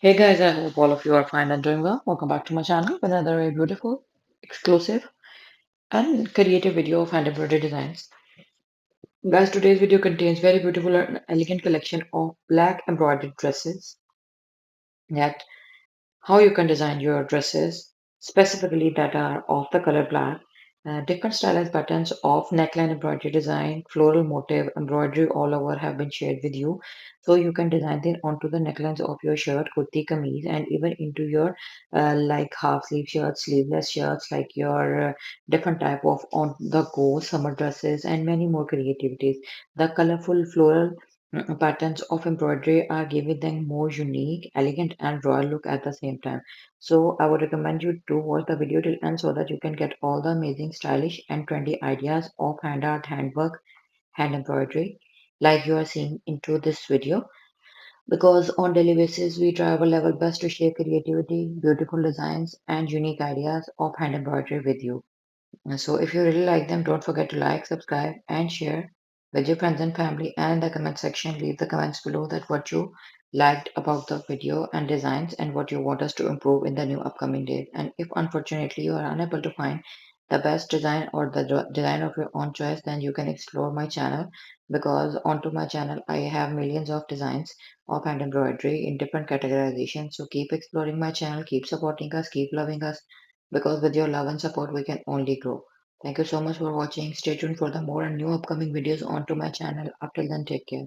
Hey guys, I hope all of you are fine and doing well. Welcome back to my channel with another very beautiful, exclusive, and creative video of hand embroidery designs. Guys, today's video contains very beautiful and elegant collection of black embroidered dresses that how you can design your dresses specifically that are of the color black. Different stylized patterns of neckline embroidery design, floral motif, embroidery all over have been shared with you. So you can design them onto the necklines of your shirt, kurti, kameez, and even into your like half sleeve shirts, sleeveless shirts, like your different type of on the go summer dresses, and many more creativities. The colorful floral patterns of embroidery are giving them more unique, elegant, and royal look at the same time. So I would recommend you to watch the video till end so that you can get all the amazing, stylish, and trendy ideas of hand art, handwork, hand embroidery, like you are seeing into this video. Because on daily basis, we try our level best to share creativity, beautiful designs, and unique ideas of hand embroidery with you. So if you really like them, don't forget to like, subscribe, and share with your friends and family. And in the comment section, leave the comments below that what you liked about the video and designs and what you want us to improve in the new upcoming days. And if unfortunately you are unable to find the best design or the design of your own choice, then you can explore my channel because onto my channel I have millions of designs of hand embroidery in different categorizations. So keep exploring my channel, keep supporting us, keep loving us because with your love and support, we can only grow. Thank you so much for watching. Stay tuned for the more and new upcoming videos onto my channel. Until then, take care.